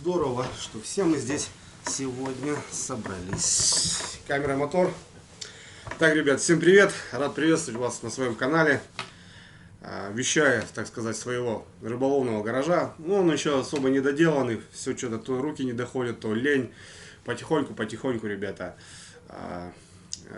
здорово, что все мы здесь сегодня собрались. Камера, мотор. Так, ребят, всем привет. Рад приветствовать вас на своем канале. Вещая, так сказать, своего рыболовного гаража. Но он еще особо не доделанный. Все что-то то руки не доходят, то лень. Потихоньку, ребята,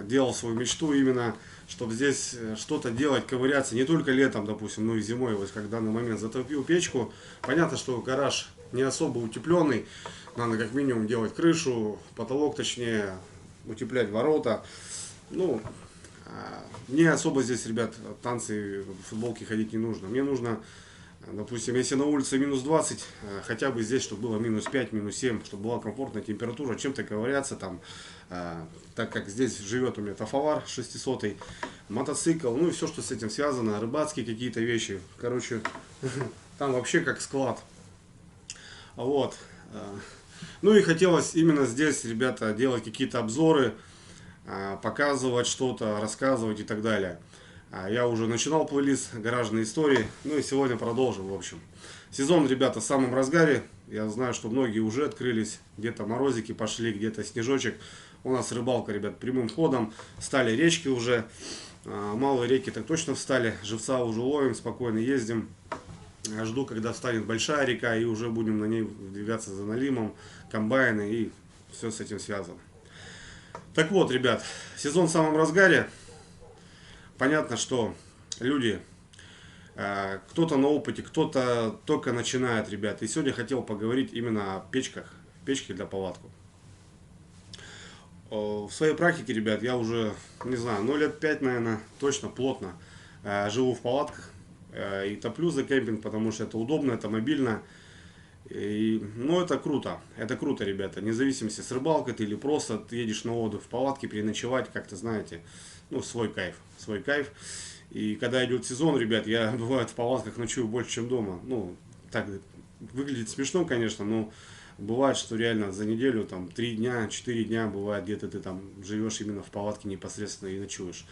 делал свою мечту именно, чтобы здесь что-то делать, ковыряться. Не только летом, допустим, но и зимой. Вот как в данный момент затопил печку. Понятно, что гараж не особо утепленный. Надо как минимум делать крышу, потолок точнее, утеплять ворота. Ну, мне особо здесь, ребят, танцы, футболки ходить не нужно. Мне нужно, допустим, если на улице минус 20, хотя бы здесь, чтобы было минус 5, минус 7, чтобы была комфортная температура, чем-то ковыряться там, так как здесь живет у меня тафовар 600-й, мотоцикл, ну и все, что с этим связано, рыбацкие какие-то вещи. Короче, там вообще как склад. Вот. Ну и хотелось именно здесь, ребята, делать какие-то обзоры, показывать что-то, рассказывать и так далее. Я уже начинал плейлист гаражные истории, ну и сегодня продолжим, в общем. Сезон, ребята, в самом разгаре. Я знаю, что многие уже открылись, где-то морозики пошли, где-то снежочек. У нас рыбалка, ребят, прямым ходом. Стали речки уже, малые реки так точно встали, живца уже ловим, спокойно ездим. Жду, когда встанет большая река, и уже будем на ней двигаться за налимом, комбайны и все с этим связано. Так вот, ребят, сезон в самом разгаре. Понятно, что люди, кто-то на опыте, кто-то только начинает, ребят. И сегодня хотел поговорить именно о печках, печки для палатку. В своей практике, ребят, я уже, не знаю, ну лет 5, наверное, точно, плотно живу в палатках. И топлю за кемпинг, потому что это удобно, это мобильно. Ну, это круто, ребята. Независимо, с рыбалкой ты или просто ты едешь на отдых в палатке, переночевать, как-то, знаете, ну, свой кайф. И когда идет сезон, ребят, я бывает в палатках ночую больше, чем дома. Ну, так выглядит смешно, конечно, но бывает, что реально за неделю, там, 3 дня, 4 дня, бывает, где-то ты там живешь именно в палатке непосредственно и ночуешь.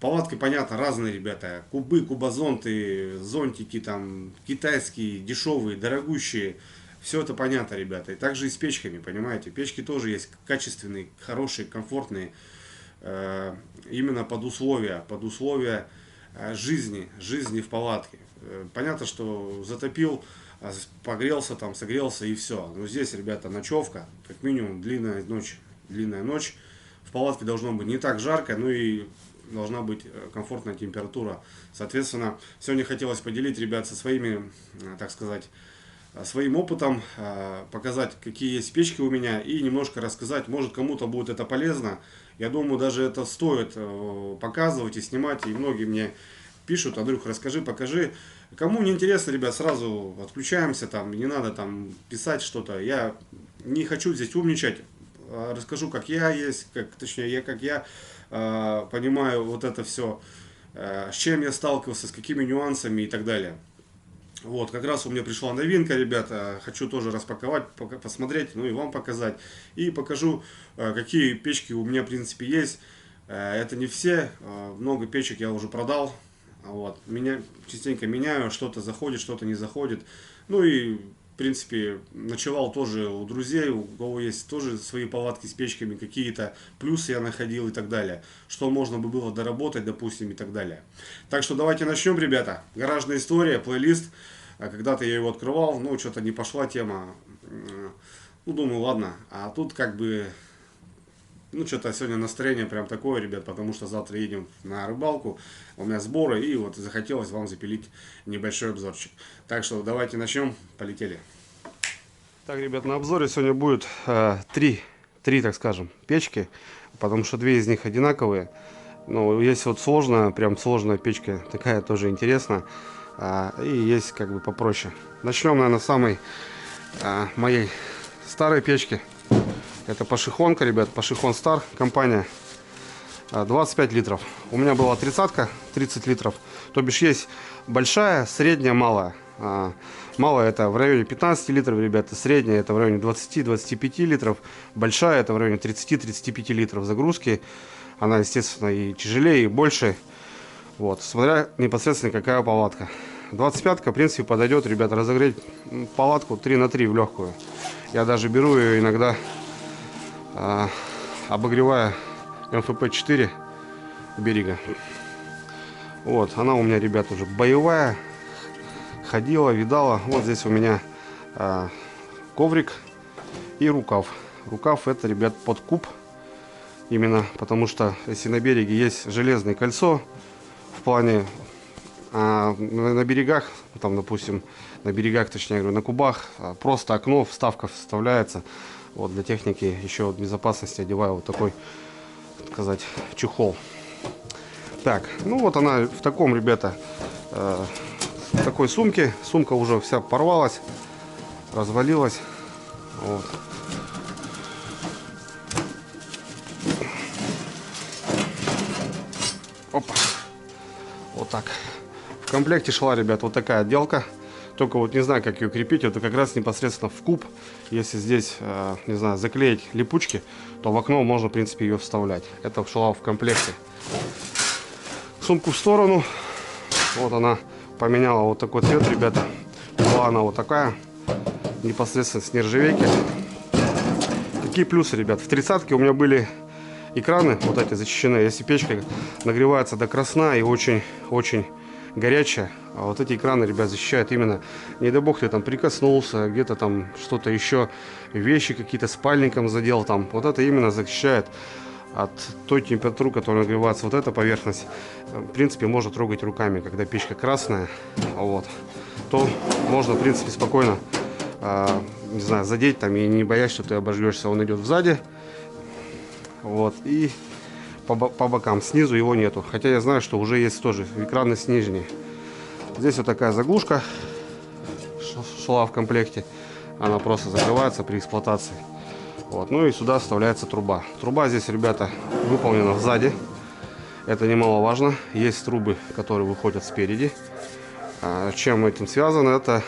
Палатки, понятно, разные, ребята. Кубы, кубозонты, зонтики, там, китайские, дешевые, дорогущие. Все это понятно, ребята. И также и с печками, понимаете. Печки тоже есть качественные, хорошие, комфортные. Именно под условия жизни в палатке. Понятно, что затопил, погрелся, там, согрелся и все. Но здесь, ребята, ночевка, как минимум длинная ночь. В палатке должно быть не так жарко, но и должна быть комфортная температура. Соответственно, сегодня хотелось поделить, ребят, со своими, так сказать, своим опытом, показать, какие есть печки у меня, и немножко рассказать, может, кому-то будет это полезно. Я думаю, даже это стоит показывать и снимать, и многие мне пишут: Андрюх, расскажи, покажи. Кому не интересно, ребят, сразу отключаемся, там, не надо там писать что-то. Я не хочу здесь умничать, расскажу, как я есть, как я понимаю вот это все, с чем я сталкивался, с какими нюансами и так далее. Вот, как раз у меня пришла новинка, ребята, хочу тоже распаковать, посмотреть, ну и вам показать. И покажу, какие печки у меня, в принципе, есть. Это не все, много печек я уже продал. Вот, частенько меняю, что-то заходит, что-то не заходит. Ну и, в принципе, ночевал тоже у друзей, у кого есть тоже свои палатки с печками, какие-то плюсы я находил и так далее. Что можно бы было доработать, допустим, и так далее. Так что давайте начнем, ребята. Гаражная история, плейлист. Когда-то я его открывал, но что-то не пошла тема. Ну, думаю, ладно. А тут как бы, ну, что-то сегодня настроение прям такое, ребят, потому что завтра едем на рыбалку. У меня сборы, и вот захотелось вам запилить небольшой обзорчик. Так что давайте начнем, полетели. Так, ребят, на обзоре сегодня будет три, так скажем, печки, потому что 2 из них одинаковые. Но есть вот прям сложная печка, такая тоже интересная. И есть как бы попроще. Начнем, наверное, с самой моей старой печки. Это Пашихонка, ребят, Пашихон Стар, компания, 25 литров. У меня была 30 литров. То бишь есть большая, средняя, малая. Малая это в районе 15 литров, ребята. Средняя это в районе 20-25 литров. Большая это в районе 30-35 литров загрузки. Она, естественно, и тяжелее, и больше. Вот, смотря непосредственно какая палатка. 25-ка, в принципе, подойдет, ребята, разогреть палатку 3 на 3 в легкую. Я даже беру ее иногда, обогревая МФП-4 берега. Вот, она у меня, ребят, уже боевая. Ходила, видала. Вот здесь у меня коврик и рукав. Рукав это, ребят, под куб. Именно потому что, если на береге есть железное кольцо, в плане на берегах, там, допустим, на берегах, точнее говорю, на кубах, просто окно, вставка вставляется. Вот для техники еще от безопасности одеваю вот такой, так сказать, чехол. Так, ну вот она в таком, ребята, в такой сумке. Сумка уже вся порвалась, развалилась. Вот. Опа. Вот так. В комплекте шла, ребят, вот такая отделка. Только вот не знаю, как ее крепить. Это как раз непосредственно в куб. Если здесь, не знаю, заклеить липучки, то в окно можно, в принципе, ее вставлять. Это шла в комплекте. Сумку в сторону. Вот она поменяла вот такой цвет, ребята. Была она вот такая. Непосредственно с нержавейки. Какие плюсы, ребят? В 30-ке у меня были экраны вот эти защищенные. Если печка нагревается до красна и очень горячая, а вот эти экраны, ребят, защищают именно, не дай бог ты там прикоснулся, где-то там что-то еще, вещи какие-то спальником задел там. Вот это именно защищает от той температуры, которая нагревается. Вот эта поверхность, в принципе, можно трогать руками, когда печка красная, вот, то можно, в принципе, спокойно, не знаю, задеть там и не боясь, что ты обожжешься. Он идет сзади, вот, и по бокам. Снизу его нету. Хотя я знаю, что уже есть тоже экраны с нижней. Здесь вот такая заглушка шла в комплекте. Она просто закрывается при эксплуатации. Вот. Ну и сюда вставляется труба. Труба здесь, ребята, выполнена сзади. Это немаловажно. Есть трубы, которые выходят спереди. Чем этим связано? Это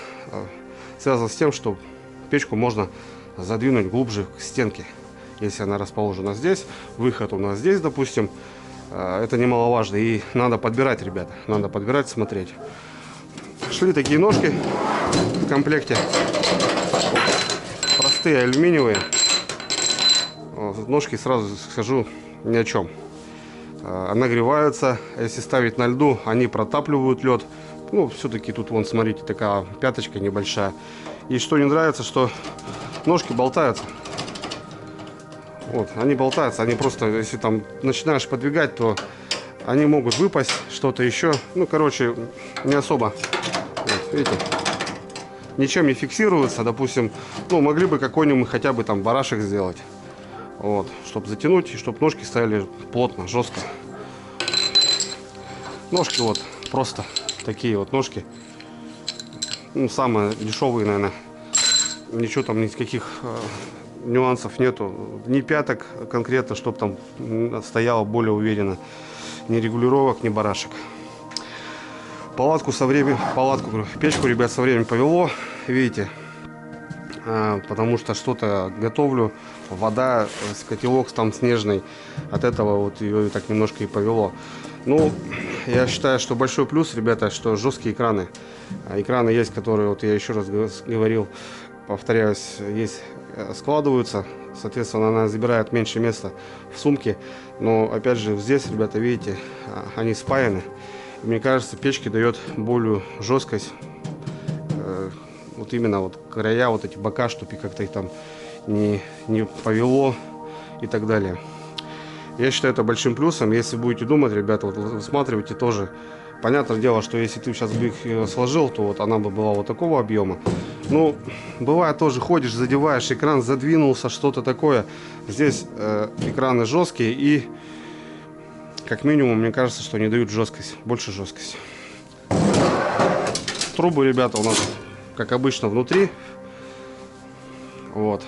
связано с тем, что печку можно задвинуть глубже к стенке. Если она расположена здесь, выход у нас здесь, допустим, это немаловажно. И надо подбирать, ребята, надо подбирать, смотреть. Шли такие ножки в комплекте. Простые, алюминиевые. Ножки, сразу скажу, ни о чем. Нагреваются, если ставить на льду, они протапливают лед. Ну, все-таки тут, вон, смотрите, такая пяточка небольшая. И что не нравится, что ножки болтаются. Вот, они болтаются, они просто, если там начинаешь подвигать, то они могут выпасть, что-то еще. Ну, короче, не особо, вот, видите, ничем не фиксируется. Допустим, ну, могли бы какой-нибудь хотя бы там барашек сделать, вот, чтобы затянуть, и чтобы ножки стояли плотно, жестко. Ножки вот, просто такие вот ножки. Ну, самые дешевые, наверное. Ничего там, никаких нюансов нету, ни пяток конкретно, чтобы там стояло более уверенно, ни регулировок, ни барашек. Палатку, печку, ребят, со временем повело, видите, потому что что-то готовлю, вода, котелок там снежный, от этого вот ее так немножко и повело. Ну, я считаю, что большой плюс, ребята, что жесткие экраны. Экраны есть, которые, вот я еще раз говорил, повторяюсь, есть, складываются, соответственно, она забирает меньше места в сумке. Но опять же, здесь, ребята, видите, они спаяны. И, мне кажется, печке дает более жесткость, вот именно вот края, вот эти бока, чтобы как-то их там не повело и так далее. Я считаю это большим плюсом. Если будете думать, ребята, вот высматривайте тоже. Понятное дело, что если ты сейчас бы их ее сложил, то вот она бы была вот такого объема. Ну, бывает тоже, ходишь, задеваешь, экран задвинулся, что-то такое. Здесь экраны жесткие и, как минимум, мне кажется, что они дают жесткость, больше жесткости. Трубы, ребята, у нас, как обычно, внутри. Вот.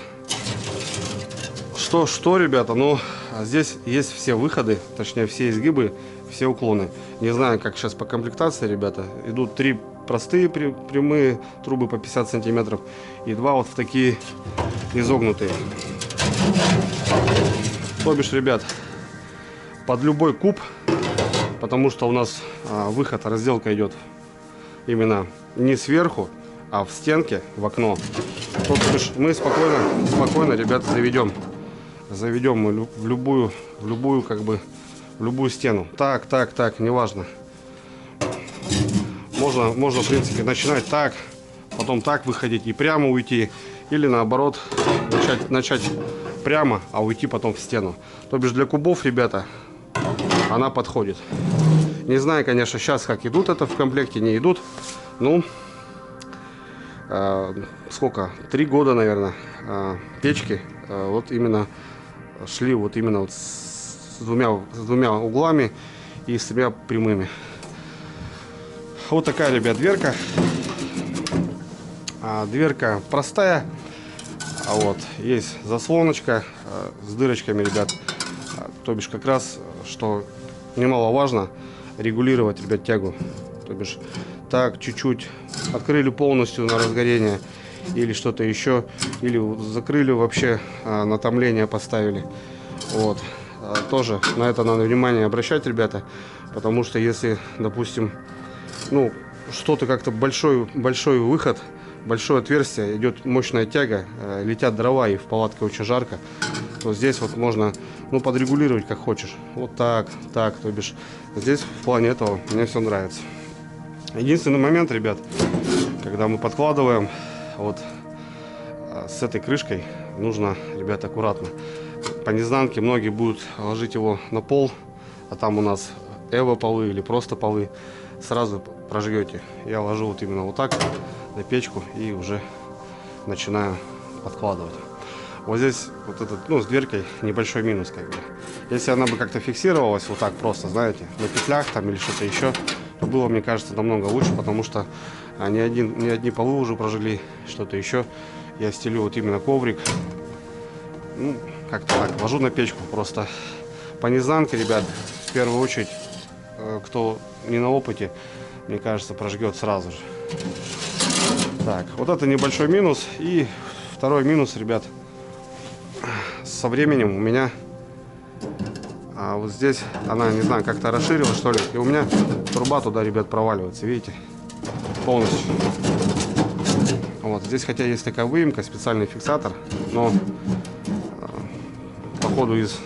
Что, ребята, ну, здесь есть все выходы, точнее, все изгибы, все уклоны. Не знаю, как сейчас по комплектации, ребята. Идут 3 простые прямые трубы по 50 сантиметров и 2 вот в такие изогнутые. То бишь, ребят, под любой куб, потому что у нас выход, разделка идет именно не сверху, а в стенке, в окно. Тут мы спокойно, ребята, заведем мы в любую как бы, в любую стену. Так, неважно. Можно, в принципе, начинать так, потом так выходить и прямо уйти, или наоборот, начать прямо, а уйти потом в стену. То бишь для кубов, ребята, она подходит. Не знаю, конечно, сейчас как идут это в комплекте, не идут. Ну, сколько? 3 года, наверное, печки вот именно шли вот именно вот с двумя углами и с 3 прямыми. Вот такая, ребят, дверка. Дверка простая. Вот есть заслоночка с дырочками, ребят. То бишь как раз, что немаловажно, регулировать, ребят, тягу. То бишь так чуть-чуть открыли полностью на разгорение или что-то еще, или закрыли вообще, на томление поставили. Вот тоже на это надо внимание обращать, ребята, потому что если, допустим, ну что-то как-то большой выход, большое отверстие, идет мощная тяга, летят дрова и в палатке очень жарко, то здесь вот можно, ну, подрегулировать как хочешь. Вот так, то бишь здесь в плане этого мне все нравится. Единственный момент, ребят, когда мы подкладываем вот с этой крышкой, нужно, ребят, аккуратно. По незнанке многие будут ложить его на пол, а там у нас эво полы или просто полы, сразу прожгете. Я ложу вот именно вот так на печку и уже начинаю подкладывать. Вот здесь вот этот, ну, с дверкой небольшой минус, как бы. Если она бы как-то фиксировалась вот так просто, знаете, на петлях там или что-то еще, то было, мне кажется, намного лучше, потому что не одни полы уже прожгли, что-то еще. Я стелю вот именно коврик. Ну, как-то так, ложу на печку просто. По незнанке, ребят, в первую очередь, кто не на опыте, мне кажется, прожгет сразу же. Так, вот это небольшой минус. И второй минус, ребят, со временем у меня вот здесь она, не знаю, как-то расширилась, что ли, и у меня труба туда, ребят, проваливается, видите, полностью. Вот здесь, хотя есть такая выемка, специальный фиксатор, но по ходу из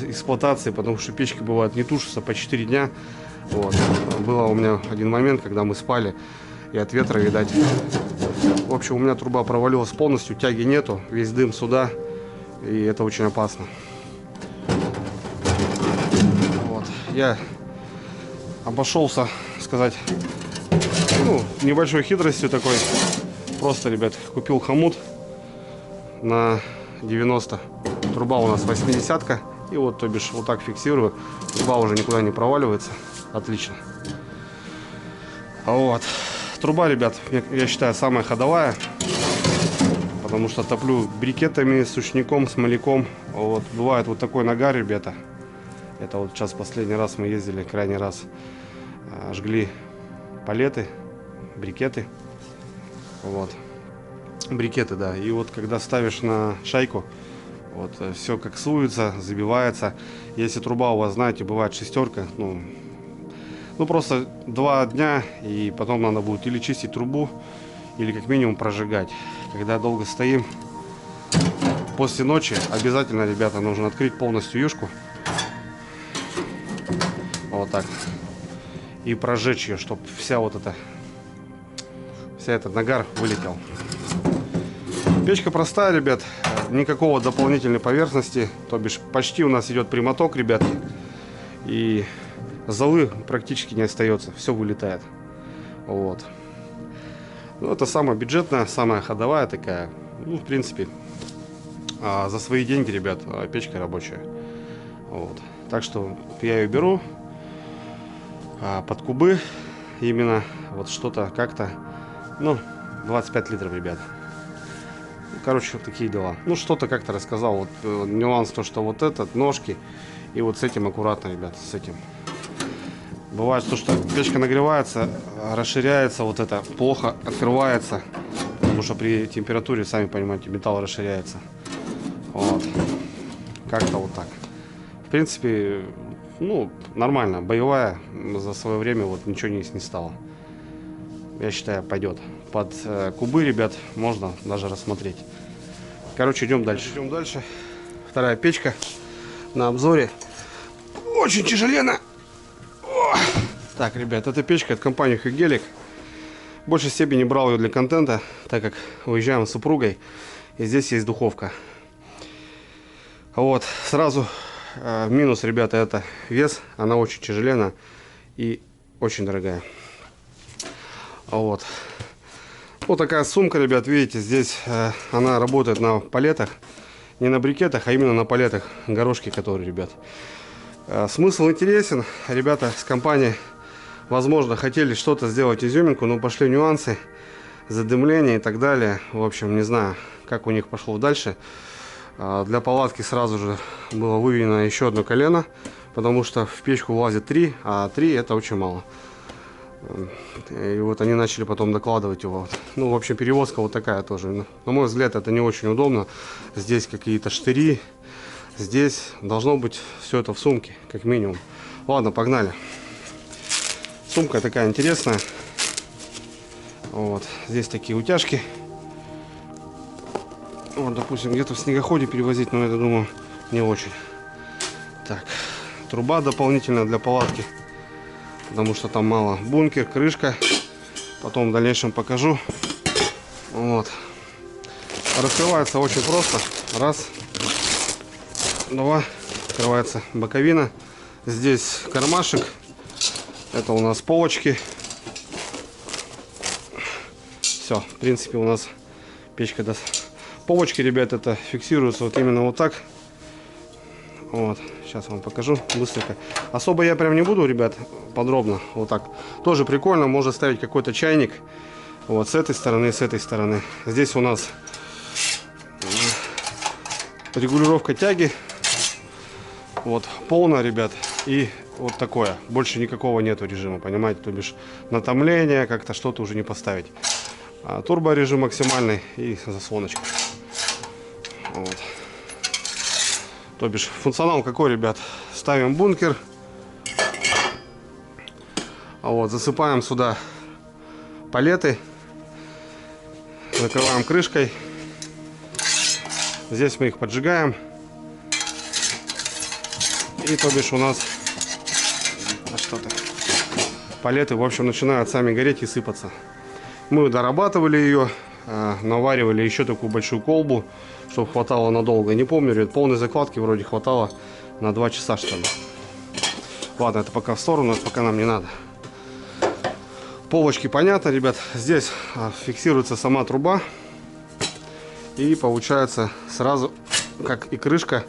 эксплуатации, потому что печки бывают не тушатся по 4 дня. Вот. Было у меня один момент, когда мы спали, и от ветра, видать. В общем, у меня труба провалилась полностью, тяги нету, весь дым сюда, и это очень опасно. Вот. Я обошелся, сказать, ну, небольшой хитростью такой. Просто, ребят, купил хомут на 90. Труба у нас 80-ка. И вот, то бишь, вот так фиксирую. Труба уже никуда не проваливается. Отлично. Вот. Труба, ребят, я считаю, самая ходовая. Потому что топлю брикетами, сушняком, смоляком. Вот. Бывает вот такой нагар, ребята. Это вот сейчас последний раз мы ездили, крайний раз жгли палеты, брикеты. Вот. Брикеты, да. И вот когда ставишь на шайку, вот все как суется, забивается. Если труба у вас, знаете, бывает шестерка, ну просто 2 дня, и потом надо будет или чистить трубу, или как минимум прожигать. Когда долго стоим, после ночи обязательно, ребята, нужно открыть полностью юшку. Вот так. И прожечь ее, чтобы вся этот нагар вылетел. Печка простая, ребят, никакого дополнительной поверхности, то бишь почти у нас идет прямоток, ребят, и золы практически не остается, все вылетает. Вот. Ну, это самая бюджетная, самая ходовая такая, ну, в принципе, за свои деньги, ребят, печка рабочая. Вот. Так что я ее беру под кубы, именно вот что-то как-то, ну, 25 литров, ребят. Короче, вот такие дела. Ну, что-то как-то рассказал. Вот нюанс, то, что вот этот, ножки. И вот с этим аккуратно, ребят, с этим. Бывает то, что печка нагревается, расширяется, вот это плохо открывается. Потому что при температуре, сами понимаете, металл расширяется. Вот. Как-то вот так. В принципе, ну, нормально. Боевая. За свое время вот ничего не стало. я считаю, пойдет. Под кубы, ребят, можно даже рассмотреть. Короче, идем дальше. Идем дальше. Вторая печка на обзоре. Очень тяжеленно. О! Так, ребят, эта печка от компании Hygelic. В большей степени брал ее для контента, так как уезжаем с супругой. И здесь есть духовка. Вот, сразу минус, ребята, это вес. Она очень тяжеленная и очень дорогая. Вот. Вот такая сумка, ребят, видите, здесь она работает на палетах. Не на брикетах, а именно на палетах, горошки которые, ребят. Смысл интересен. Ребята с компании, возможно, хотели что-то сделать изюминку, но пошли нюансы, задымление и так далее. В общем, не знаю, как у них пошло дальше. Для палатки сразу же было выведено еще одно колено, потому что в печку влазит 3, а 3 это очень мало. И вот они начали потом докладывать его. Ну, в общем, перевозка вот такая тоже. На мой взгляд, это не очень удобно. Здесь какие-то штыри. Здесь должно быть все это в сумке, как минимум. Ладно, погнали. Сумка такая интересная. Вот. Здесь такие утяжки. Вот, допустим, где-то в снегоходе перевозить, но это, думаю, не очень. Так. Труба дополнительная для палатки. Потому что там мало. Бункер, крышка. Потом в дальнейшем покажу. Вот. Раскрывается очень просто. Раз. Два. Открывается боковина. Здесь кармашек. Это у нас полочки. Все. В принципе, у нас печка даст. Полочки, ребят, это фиксируются вот именно вот так. Вот. Сейчас вам покажу быстренько. Особо я прям не буду, ребят, подробно. Вот так. Тоже прикольно. Можно ставить какой-то чайник. Вот с этой стороны и с этой стороны. Здесь у нас регулировка тяги. Вот полная, ребят. И вот такое. Больше никакого нету режима, понимаете? То бишь натомление, как-то что-то уже не поставить. Турбо режим максимальный и заслоночка. Вот. То бишь функционал какой, ребят? Ставим бункер. Вот, засыпаем сюда палеты. Закрываем крышкой. Здесь мы их поджигаем. И то бишь у нас что-то палеты, в общем, начинают сами гореть и сыпаться. Мы дорабатывали ее, наваривали еще такую большую колбу, чтобы хватало надолго. Не помню, ребят, полной закладки вроде хватало на 2 часа, что ли. Ладно, это пока в сторону, это пока нам не надо. Полочки понятно, ребят. Здесь фиксируется сама труба. И получается сразу, как и крышка,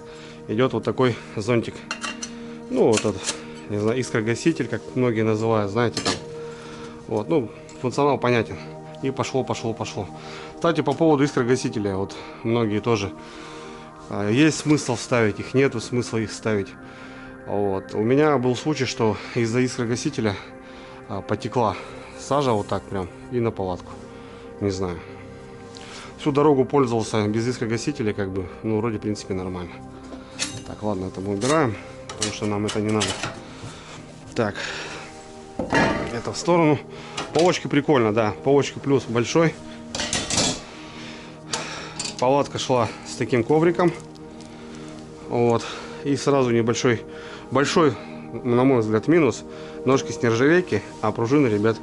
идет вот такой зонтик. Ну, вот этот, не знаю, искрогаситель, как многие называют, знаете, там. Вот, ну, функционал понятен. И пошло. Кстати, по поводу искрогасителя, вот многие тоже. Есть смысл ставить их, нету смысла их ставить. Вот. У меня был случай, что из-за искрогасителя потекла сажа вот так прям и на палатку. Не знаю. Всю дорогу пользовался без искрогасителя, как бы, ну, вроде, в принципе, нормально. Так, ладно, это мы убираем, потому что нам это не надо. Так, это в сторону. Полочки прикольно, да. Полочки плюс большой. Палатка шла с таким ковриком. Вот. И сразу небольшой, большой, на мой взгляд, минус. Ножки с нержавейки, а пружины, ребят,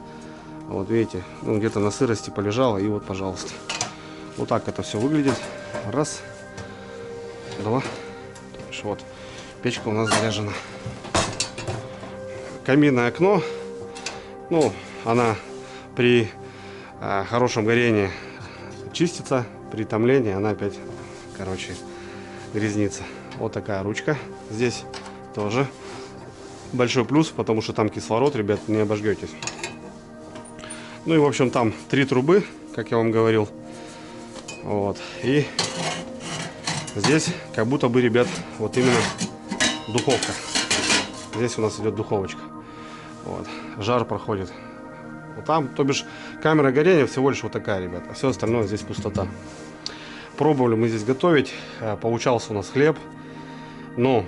вот видите, ну, где-то на сырости полежала. И вот, пожалуйста. Вот так это все выглядит. Раз. Два. Вот. Печка у нас заряжена. Каминное окно. Ну, она при хорошем горении чистится. При томлении она опять, короче, грязнится. Вот такая ручка. Здесь тоже большой плюс, потому что там кислород, ребят, не обожгетесь. Ну и, в общем, там 3 трубы, как я вам говорил. Вот. И здесь как будто бы, ребят, вот именно духовка. Здесь у нас идет духовочка. Вот. Жар проходит. Вот там, то бишь, камера горения всего лишь вот такая, ребят. А все остальное здесь пустота. Пробовали мы здесь готовить. Получался у нас хлеб. Но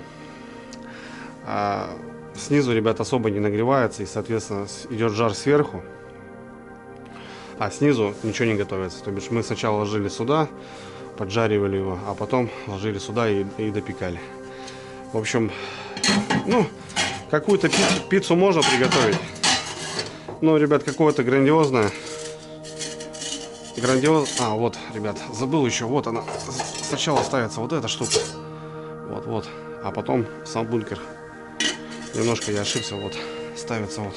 снизу, ребят, особо не нагревается. И, соответственно, идет жар сверху. а снизу ничего не готовится. То бишь мы сначала ложили сюда, поджаривали его, а потом ложили сюда и допекали. В общем, ну, какую-то пиццу можно приготовить. Ну, ребят, какое-то грандиозное. А, вот, ребят, забыл еще. Вот она. Сначала ставится вот эта штука. Вот. А потом сам бункер. Немножко я ошибся. Вот. Ставится вот.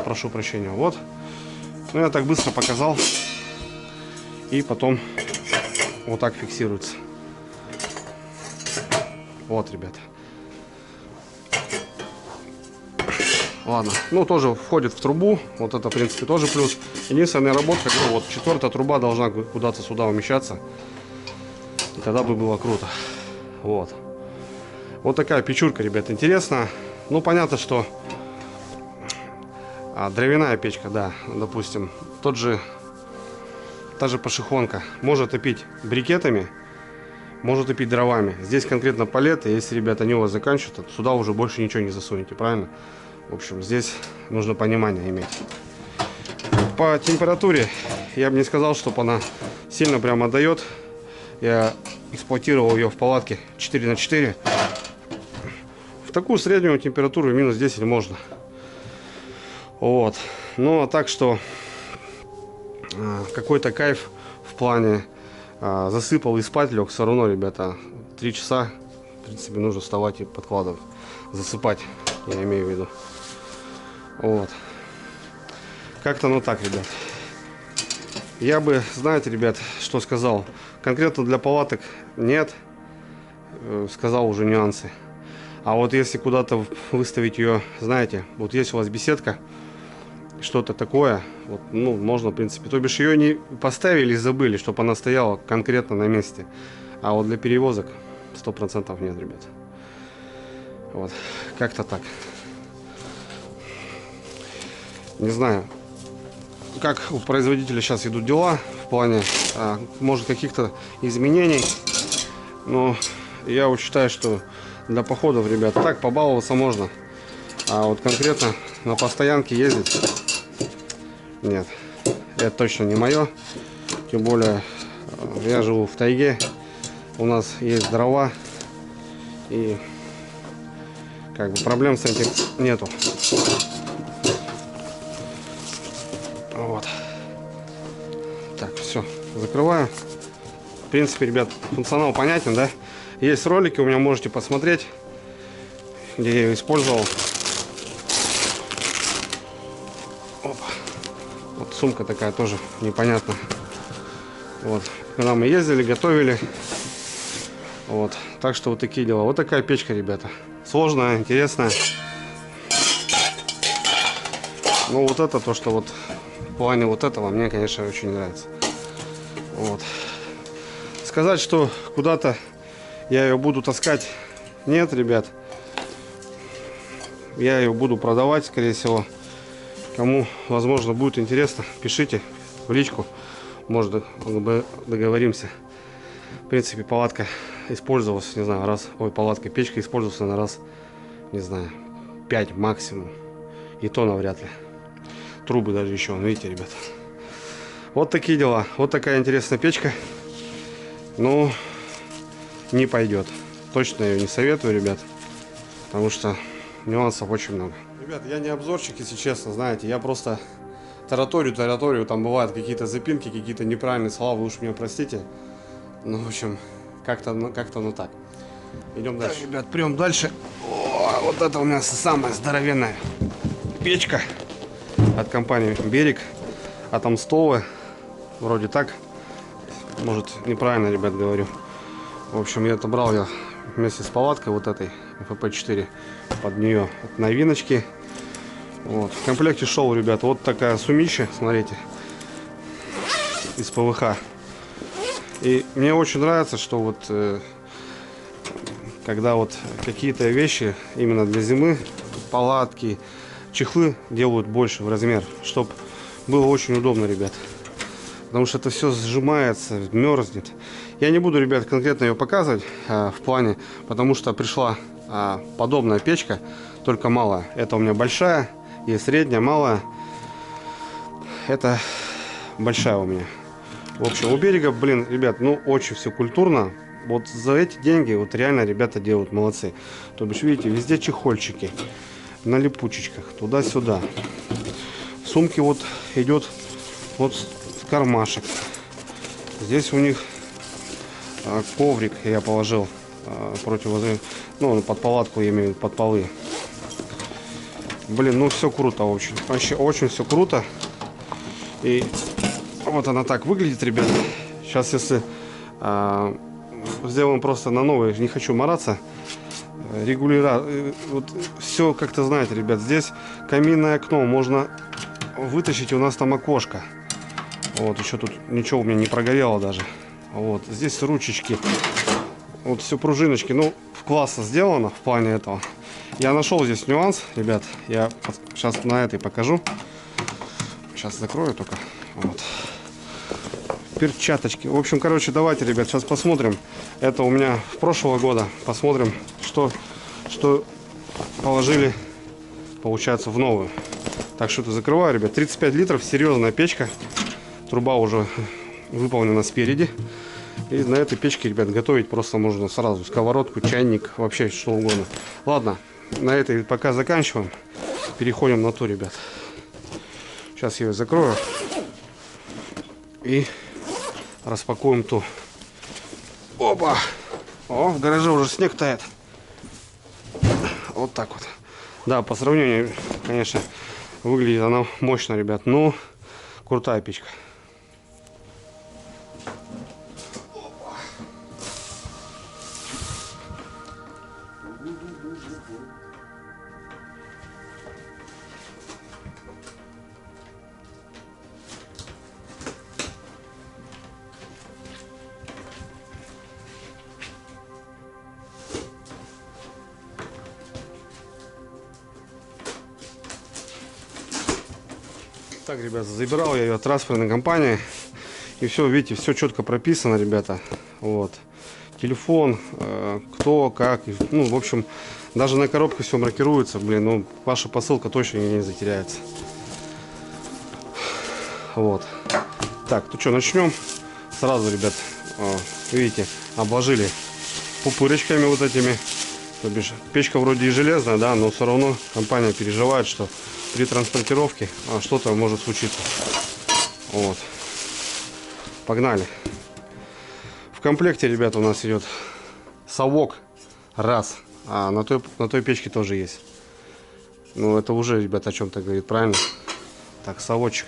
Прошу прощения. Вот. Ну, я так быстро показал. И потом вот так фиксируется. Вот, ребят. Ладно. Ну, тоже входит в трубу. Вот это, в принципе, тоже плюс. Единственная работа, ну, вот 4-я труба должна куда-то сюда умещаться. И тогда бы было круто. Вот. Вот такая печурка, ребят, интересная. Ну, понятно, что дровяная печка, да, допустим, та же пошехонка может топить брикетами, может топить дровами. Здесь конкретно палеты, если, ребята, они у вас заканчиваются, то сюда уже больше ничего не засунете, правильно? В общем, здесь нужно понимание иметь. По температуре я бы не сказал, чтобы она сильно прямо отдает. Я эксплуатировал ее в палатке 4×4. В такую среднюю температуру минус 10 можно. Вот. Ну, а так что какой-то кайф в плане засыпал и спать лег. Все равно, ребята, 3 часа, в принципе, нужно вставать и подкладывать. Засыпать, я имею в виду. Вот. Как-то ну так, ребят. Я бы, знаете, ребят, что сказал. Конкретно для палаток нет. Сказал уже нюансы. А вот если куда-то выставить ее, знаете, вот есть у вас беседка, что-то такое, вот, ну, можно, в принципе. То бишь ее не поставили и забыли, чтобы она стояла конкретно на месте. А вот для перевозок 100% нет, ребят. Вот. Как-то так. Не знаю, как у производителя сейчас идут дела в плане, может, каких-то изменений. Но я вот считаю, что для походов, ребят, так побаловаться можно. А вот конкретно на постоянке ездить, нет, это точно не мое. Тем более, я живу в тайге, у нас есть дрова, и как бы проблем с этим нету. Вот. Так, все, закрываю. В принципе, ребят, функционал понятен, да? Есть ролики, у меня можете посмотреть, где я ее использовал. Опа. Вот сумка такая тоже непонятная. Вот. Когда мы ездили, готовили. Вот. Так что вот такие дела. Вот такая печка, ребята. Сложная, интересная. Ну вот это то, что вот в плане вот этого мне, конечно, очень нравится. Вот. Сказать, что куда-то я ее буду таскать, нет, ребят. Я ее буду продавать, скорее всего. Кому, возможно, будет интересно, пишите в личку. Может, договоримся. В принципе, палатка использовалась, не знаю, раз. Ой, палатка, печка использовалась на раз, не знаю, 5 максимум. И то навряд ли. Трубы даже еще, видите, ребят. Вот такие дела. Вот такая интересная печка. Ну, не пойдет. Точно ее не советую, ребят. Потому что нюансов очень много. Ребят, я не обзорщик, если честно, знаете. Я просто тараторию. Там бывают какие-то запинки, какие-то неправильные слова. Вы уж меня простите. Ну, в общем, как-то ну так. Идем дальше. Так, ребят, прям дальше. О, вот это у меня самая здоровенная печка от компании Берег. От Амстовы. Вроде так. Может, неправильно, ребят, говорю. В общем, я брал я вместе с палаткой вот этой FP4 под нее новиночки. Вот. В комплекте шел, ребят, вот такая сумища, смотрите, из ПВХ. И мне очень нравится, что вот когда вот какие-то вещи именно для зимы, палатки, чехлы делают больше в размер, чтобы было очень удобно, ребят. Потому что это все сжимается, мерзнет. Я не буду, ребят, конкретно ее показывать в плане, потому что пришла подобная печка, только малая. Это у меня большая, есть средняя, малая. это большая у меня. В общем, у берега, блин, ребят, ну очень все культурно. Вот за эти деньги вот реально ребята делают, молодцы. То бишь, видите, везде чехольчики на липучечках, туда-сюда. В сумке вот идет вот кармашек. Здесь у них коврик я положил ну, под палатку, я имею в виду, под полы. Блин, ну все круто, очень. Вообще очень все круто. И вот она так выглядит, ребят. Сейчас, если сделаем просто на новый, не хочу мараться, вот все как-то, знаете, ребят, здесь каминное окно, можно вытащить, у нас там окошко. Вот, еще тут ничего у меня не прогорело даже. Вот, здесь ручечки, вот все пружиночки, ну, классно сделано в плане этого. Я нашел здесь нюанс, ребят, я сейчас на этой покажу. Сейчас закрою только. Вот. Перчаточки. В общем, короче, давайте, ребят, сейчас посмотрим. Это у меня с прошлого года. Посмотрим, что положили, получается, в новую. Так что это закрываю, ребят. 35 литров, серьезная печка. Труба уже выполнена спереди. И на этой печке, ребят, готовить просто можно сразу. Сковородку, чайник, вообще что угодно. Ладно, на этой пока заканчиваем. Переходим на ту, ребят. Сейчас я ее закрою. И распакуем ту. Опа! О, в гараже уже снег тает. Вот так вот. Да, по сравнению, конечно, выглядит она мощно, ребят. Но крутая печка. Так, ребята, забирал я ее от транспортной компании. И все, видите, все четко прописано, ребята. Вот. Телефон, кто, как. Ну, в общем, даже на коробке все маркируется. Блин, ну, ваша посылка точно не затеряется. Вот. Так, ну что, начнем. Сразу, ребят, видите, обложили пупырочками вот этими. То бишь, печка вроде и железная, да, но все равно компания переживает, что при транспортировке что-то может случиться. Вот. Погнали. В комплекте, ребята, у нас идет совок. Раз. А на той печке тоже есть. Ну, это уже, ребята, о чем-то говорит, правильно? Так, совочек.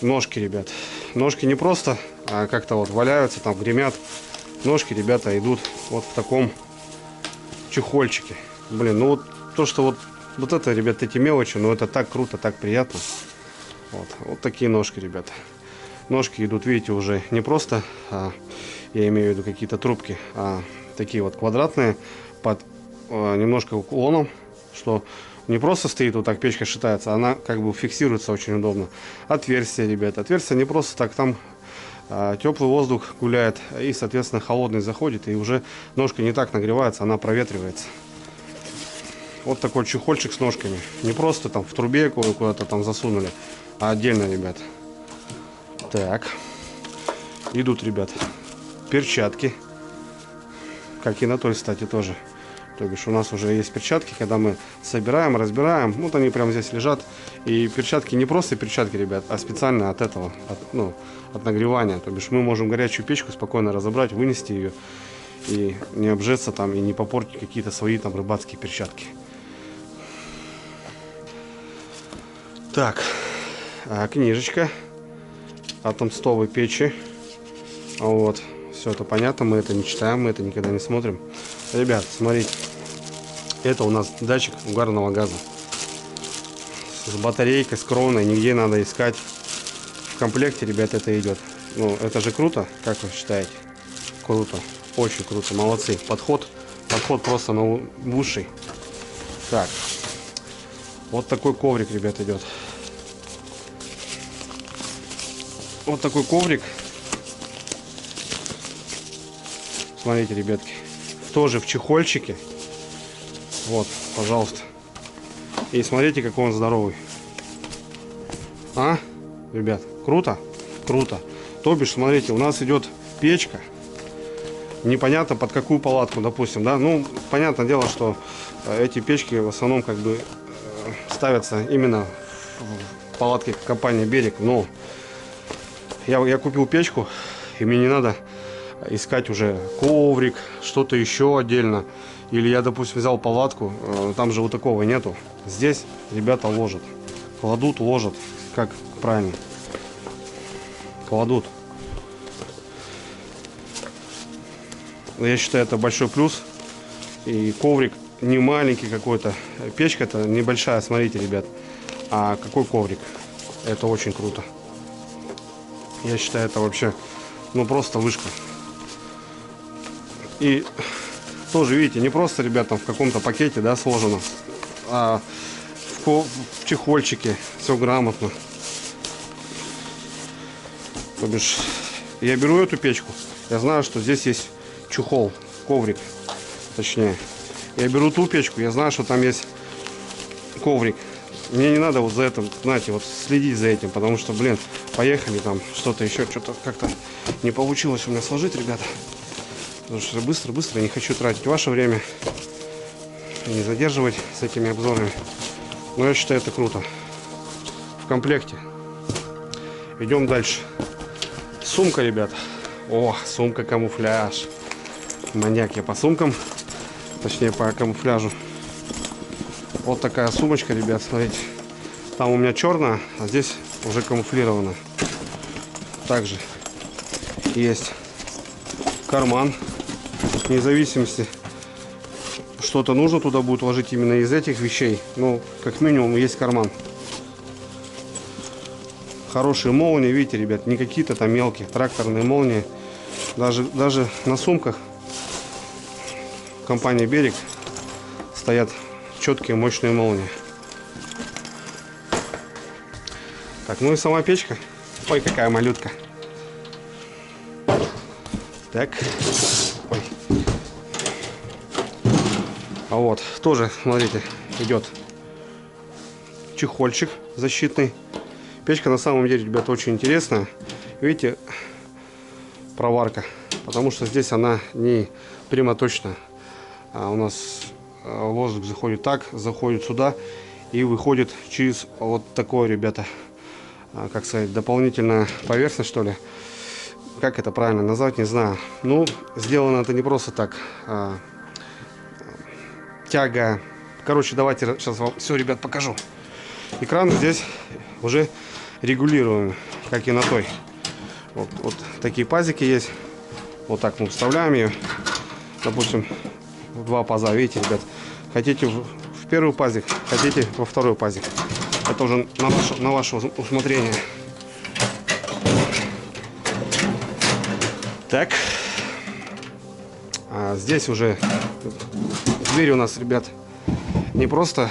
Ножки, ребят. Ножки не просто как-то вот валяются, там гремят. Ножки, ребята, идут вот в таком чехольчике. Блин, ну вот то, что вот это, ребята, эти мелочи, ну это так круто, так приятно. Вот такие ножки, ребята. Ножки идут, видите, уже не просто, я имею в виду какие-то трубки, а такие вот квадратные, под немножко уклоном, что не просто стоит вот так, печка шатается, она как бы фиксируется очень удобно. Отверстие, ребята, отверстие не просто так, там теплый воздух гуляет и, соответственно, холодный заходит, и уже ножка не так нагревается, она проветривается. Вот такой чехольчик с ножками. Не просто там в трубе куда-то там засунули, а отдельно, ребят. Так. Идут, ребят, перчатки. Как и на той, кстати, тоже. То бишь у нас уже есть перчатки, когда мы собираем, разбираем. Вот они прямо здесь лежат. И перчатки не просто перчатки, ребят, а специально от этого, от нагревания. То бишь мы можем горячую печку спокойно разобрать, вынести ее. И не обжеться там, и не попортить какие-то свои там рыбацкие перчатки. Так, книжечка о томстовой печи. Вот, все это понятно, мы это не читаем, мы это никогда не смотрим. Ребят, смотрите, это у нас датчик угарного газа. С батарейкой, с кроной, нигде надо искать. В комплекте, ребят, это идет. Ну, это же круто, как вы считаете? Круто, очень круто, молодцы. Подход просто на высший. Так, вот такой коврик, ребят, идет. Вот такой коврик. Смотрите, ребятки, тоже в чехольчике. Вот, пожалуйста. И смотрите, какой он здоровый. А, ребят, круто? Круто. То бишь, смотрите, у нас идет печка. Непонятно под какую палатку, допустим, да. Ну, понятное дело, что эти печки в основном как бы ставятся именно в палатке компании «Берег». Но я купил печку, и мне не надо искать уже коврик, что-то еще отдельно. Или я, допустим, взял палатку, там же вот такого нету. Здесь ребята ложат, кладут, ложат, как правильно, кладут. Я считаю, это большой плюс. И коврик не маленький какой-то. Печка-то небольшая, смотрите, ребят. А какой коврик? Это очень круто. Я считаю, это вообще, ну, просто вышка. И тоже, видите, не просто, ребята, в каком-то пакете, да, сложено, а в чехольчике. Все грамотно. То бишь, я беру эту печку, я знаю, что здесь есть чехол, коврик, точнее. Я беру ту печку, я знаю, что там есть коврик. Мне не надо вот за это, знаете, вот следить за этим, потому что, блин, поехали там, что-то еще, что-то как-то не получилось у меня сложить, ребята. Потому что быстро, не хочу тратить ваше время, не задерживать с этими обзорами. Но я считаю, это круто. В комплекте. Идем дальше. Сумка, ребята. О, сумка камуфляж. Маньяк я по сумкам, точнее по камуфляжу. Вот такая сумочка, ребят, смотрите. Там у меня черная, а здесь уже камуфлировано. Также есть карман. Вне зависимости, что-то нужно туда будет ложить именно из этих вещей. Ну, как минимум, есть карман. Хорошие молнии, видите, ребят, не какие-то там мелкие, тракторные молнии. Даже на сумках компании «Берег» стоят четкие мощные молнии. Так, ну и сама печка. Ой, какая малютка. Так. Ой. А вот, тоже, смотрите, идет чехольчик защитный. Печка на самом деле, ребята, очень интересная. Видите, проварка. Потому что здесь она не прямо-точно. А у нас воздух заходит так, заходит сюда и выходит через вот такое, ребята, как сказать, дополнительная поверхность, что ли. Как это правильно назвать, не знаю. Ну, сделано это не просто так. Тяга. Короче, давайте сейчас вам все, ребят, покажу. Экран здесь уже регулируем, как и на той. Вот такие пазики есть. Вот так мы вставляем ее. Допустим, в два паза, видите, ребят. Хотите в первый пазик, хотите во второй пазик. Это уже на ваше усмотрение. Так. Здесь уже дверь у нас, ребят, не просто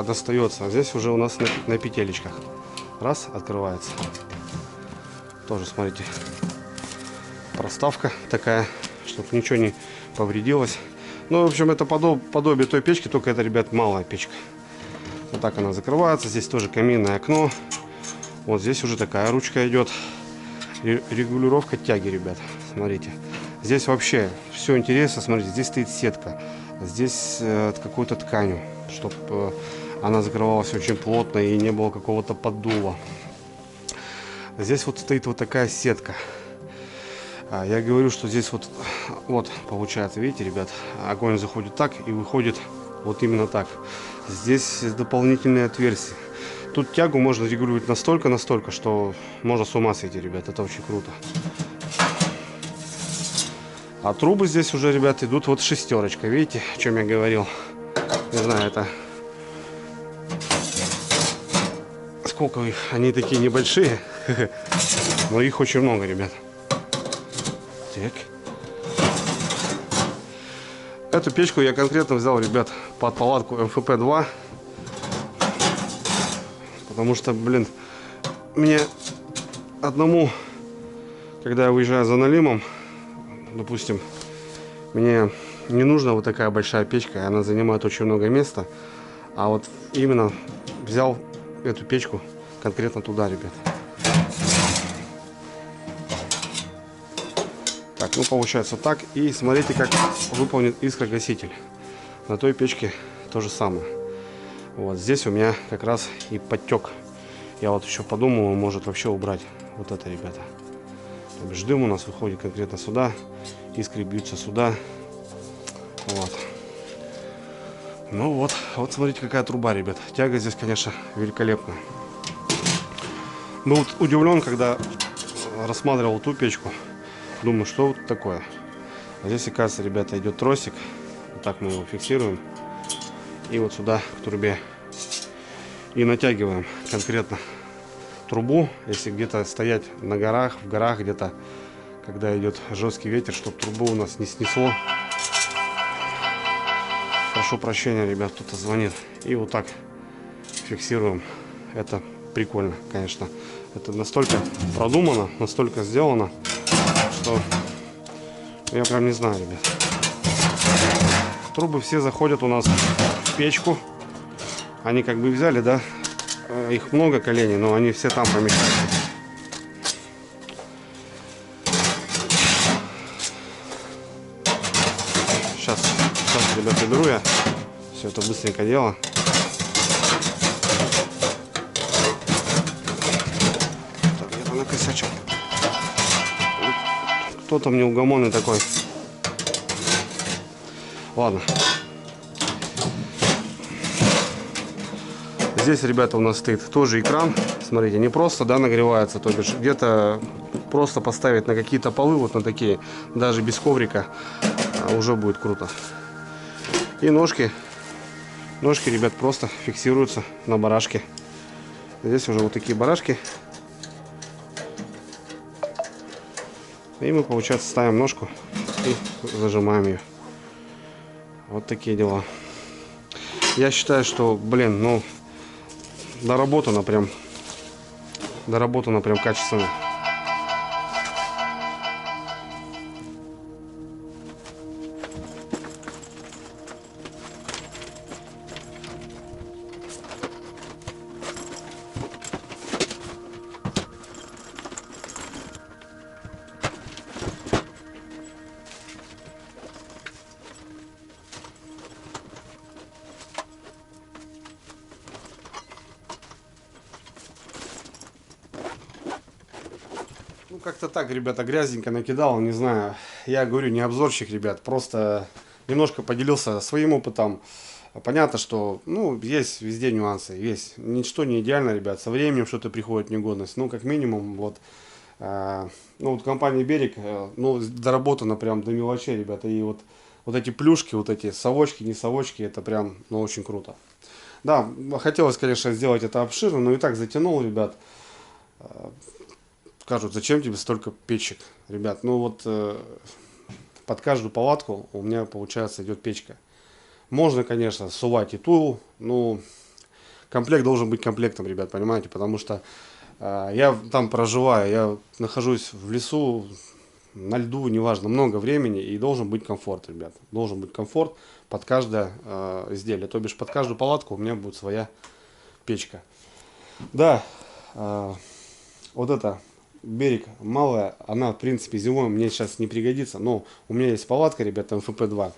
достается, а здесь уже у нас на петелечках. Раз, открывается. Тоже, смотрите, проставка такая, чтобы ничего не повредилось. Ну, в общем, это подобие той печки, только это, ребят, малая печка. Вот так она закрывается. Здесь тоже каминное окно. Вот здесь уже такая ручка идет. Регулировка тяги, ребят. Смотрите. Здесь вообще все интересно. Смотрите, здесь стоит сетка. Здесь какой-то тканью, чтобы она закрывалась очень плотно и не было какого-то поддува. Здесь вот стоит вот такая сетка. Я говорю, что здесь вот получается, видите, ребят, огонь заходит так и выходит вот именно так. Здесь дополнительные отверстия. Тут тягу можно регулировать настолько, что можно с ума сойти, ребят. Это очень круто. А трубы здесь уже, ребят, идут вот шестерочка. Видите, о чем я говорил? Не знаю, это... Сколько их? Они такие небольшие. Но их очень много, ребят. Так. Эту печку я конкретно взял, ребят, под палатку МФП-2. Потому что, блин, мне одному, когда я выезжаю за налимом, допустим, мне не нужна вот такая большая печка, она занимает очень много места. А вот именно взял эту печку конкретно туда, ребят. Так, ну получается так. И смотрите, как выполнит искрогаситель. На той печке то же самое. Вот здесь у меня как раз и подтек. Я вот еще подумал, может вообще убрать вот это, ребята. То бишь дым у нас выходит конкретно сюда, искры бьются сюда. Вот. Ну вот, вот смотрите, какая труба, ребят. Тяга здесь, конечно, великолепная. Был вот удивлен, когда рассматривал ту печку. Думаю, что вот такое. А здесь, оказывается, ребята, идет тросик. Вот так мы его фиксируем. И вот сюда к трубе. И натягиваем конкретно трубу. Если где-то стоять на горах, в горах где-то, когда идет жесткий ветер, чтобы трубу у нас не снесло. Прошу прощения, ребят, кто-то звонит. И вот так фиксируем. Это прикольно, конечно. Это настолько продумано, настолько сделано, что я прям не знаю, ребят. Трубы все заходят у нас в печку. Они как бы взяли, да, их много коленей, но они все там помещаются. Сейчас, ребят, беру я все это быстренько дело. Так, где-то накосячил. Кто-то мне неугомонный такой. Ладно. Здесь, ребята, у нас стоит тоже экран. Смотрите, не просто, да, нагревается, то бишь где-то просто поставить на какие-то полы, вот на такие, даже без коврика, уже будет круто. И ножки, ребят, просто фиксируются на барашке. Здесь уже вот такие барашки. И мы, получается, ставим ножку и зажимаем ее. Вот такие дела. Я считаю, что, блин, ну, доработано прям качественно. Ну, как-то так, ребята, грязненько накидал, не знаю. Я говорю, не обзорщик, ребят, просто немножко поделился своим опытом. Понятно, что, ну, есть везде нюансы, есть. Ничто не идеально, ребят, со временем что-то приходит в негодность. Ну, как минимум, вот, ну, вот компания «Берег», ну, доработана прям до мелочей, ребята. И вот эти плюшки, вот эти совочки, не совочки, это прям, ну, очень круто. Да, хотелось, конечно, сделать это обширно, но и так затянул, ребят. Скажут, зачем тебе столько печек, ребят? Ну вот под каждую палатку у меня, получается, идет печка. Можно, конечно, сувать и ту, но комплект должен быть комплектом, ребят, понимаете? Потому что я там проживаю, я нахожусь в лесу, на льду, неважно, много времени, и должен быть комфорт, ребят. Должен быть комфорт под каждое изделие. То бишь под каждую палатку у меня будет своя печка. Да, вот это «Берег» малая, она в принципе зимой мне сейчас не пригодится, но у меня есть палатка, ребята, МФП-2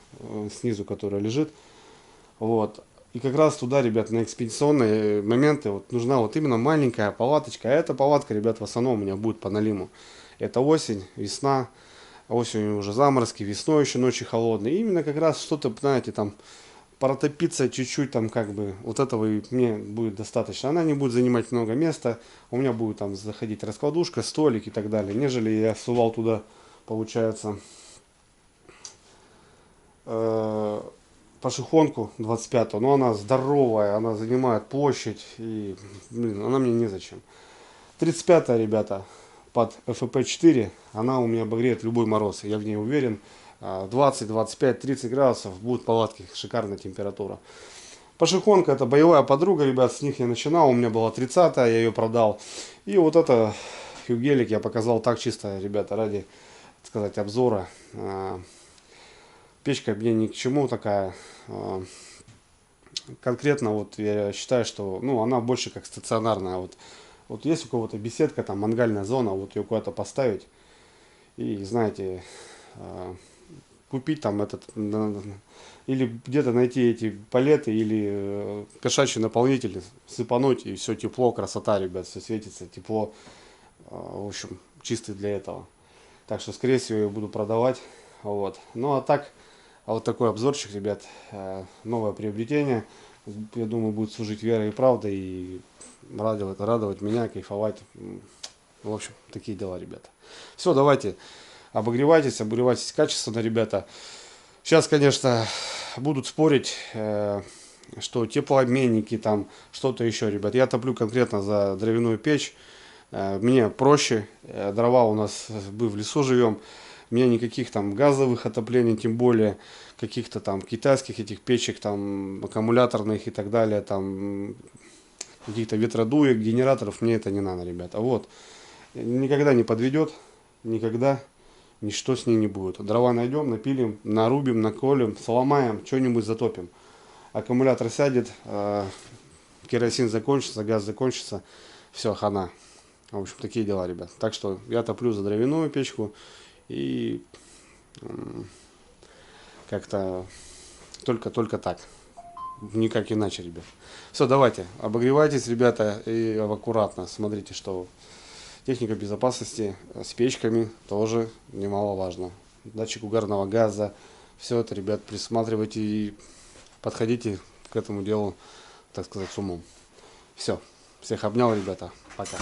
снизу, которая лежит, вот, и как раз туда, ребят, на экспедиционные моменты вот нужна вот именно маленькая палаточка. А эта палатка, ребят, в основном у меня будет по налиму. Это осень, весна, осенью уже заморозки, весной еще ночи холодные. И именно как раз что-то, знаете, там протопиться чуть-чуть, там как бы вот этого и мне будет достаточно. Она не будет занимать много места, у меня будет там заходить раскладушка, столик и так далее, нежели я сувал туда, получается, пашихонку 25-го, но она здоровая, она занимает площадь и, блин, она мне незачем. 35-я, ребята, под ФП-4, она у меня обогреет любой мороз, я в ней уверен. 20, 25, 30 градусов, будут палатки, шикарная температура. Пашихонка — это боевая подруга, ребят, с них я начинал, у меня была 30-я, я ее продал. И вот это Хюгелик я показал так чисто, ребята, ради, так сказать, обзора. Печка мне ни к чему такая. конкретно вот я считаю, что, ну, она больше как стационарная. Вот есть у кого-то беседка, там мангальная зона, вот ее куда-то поставить и, знаете, а, купить там этот, или где-то найти эти палеты, или кошачий наполнитель, сыпануть, и все тепло, красота, ребят, все светится, тепло, в общем, чистый для этого. Так что, скорее всего, я буду продавать. Вот. Ну, а так, вот такой обзорчик, ребят. Новое приобретение. Я думаю, будет служить верой и правдой и радовать меня, кайфовать. В общем, такие дела, ребята. Все, давайте, обогревайтесь качественно, ребята. Сейчас, конечно, будут спорить, что теплообменники, там, что-то еще, ребят. Я топлю конкретно за дровяную печь. Мне проще, дрова у нас, мы в лесу живем, у меня никаких там газовых отоплений, тем более каких-то там китайских этих печек, там аккумуляторных и так далее, там каких-то ветродуек, генераторов, мне это не надо, ребята. Вот, никогда не подведет, никогда ничто с ней не будет. Дрова найдем, напилим, нарубим, наколем, сломаем, что-нибудь затопим. Аккумулятор сядет, керосин закончится, газ закончится, все, хана. В общем, такие дела, ребят. Так что я топлю за дровяную печку и как-то только так. Никак иначе, ребят. Все, давайте, обогревайтесь, ребята, и аккуратно. Смотрите, что техника безопасности с печками тоже немаловажно. Датчик угарного газа. Все это, ребят, присматривайте и подходите к этому делу, так сказать, с умом. Все, всех обнял, ребята. Пока.